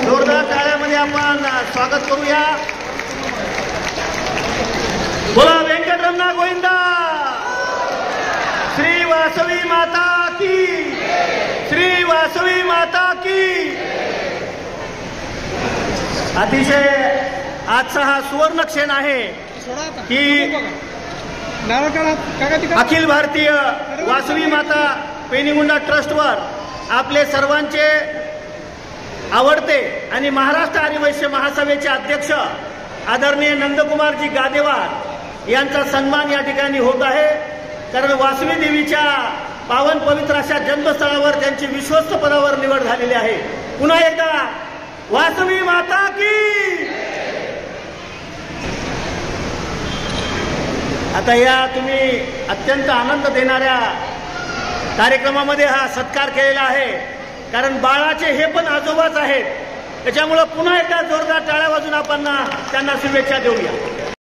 जोरदार टाळ्यामध्ये आपण स्वागत करूया। बोला वेंकटरमणा गोविंदा, श्री वासवी माता की, श्री वासवी माता की। अतिशय आजचा हा सुवर्ण क्षण आहे की अखिल भारतीय वासवी माता पेनीमुंडा ट्रस्टवर आपले सर्वांचे आवडते आणि महाराष्ट्र आदिवासी महासभेचे अध्यक्ष आदरणीय नंदकुमारजी गादेवार यांचा सन्मान या ठिकाणी होत आहे। कारण वासवी देवीच्या पावन पवित्र अशा जन्मस्थळावर त्यांची विश्वस्त पदावर निवड झालेली आहे। पुन्हा एकदा वासवी माता की। आता या तुम्ही अत्यंत आनंद देणाऱ्या कार्यक्रमामध्ये हा सत्कार केलेला आहे, कारण बाळाचे हे पण आजोबाच आहेत। त्याच्यामुळे पुन्हा एकदा जोरदार टाळ्या वाजून आपण त्यांना शुभेच्छा देऊया।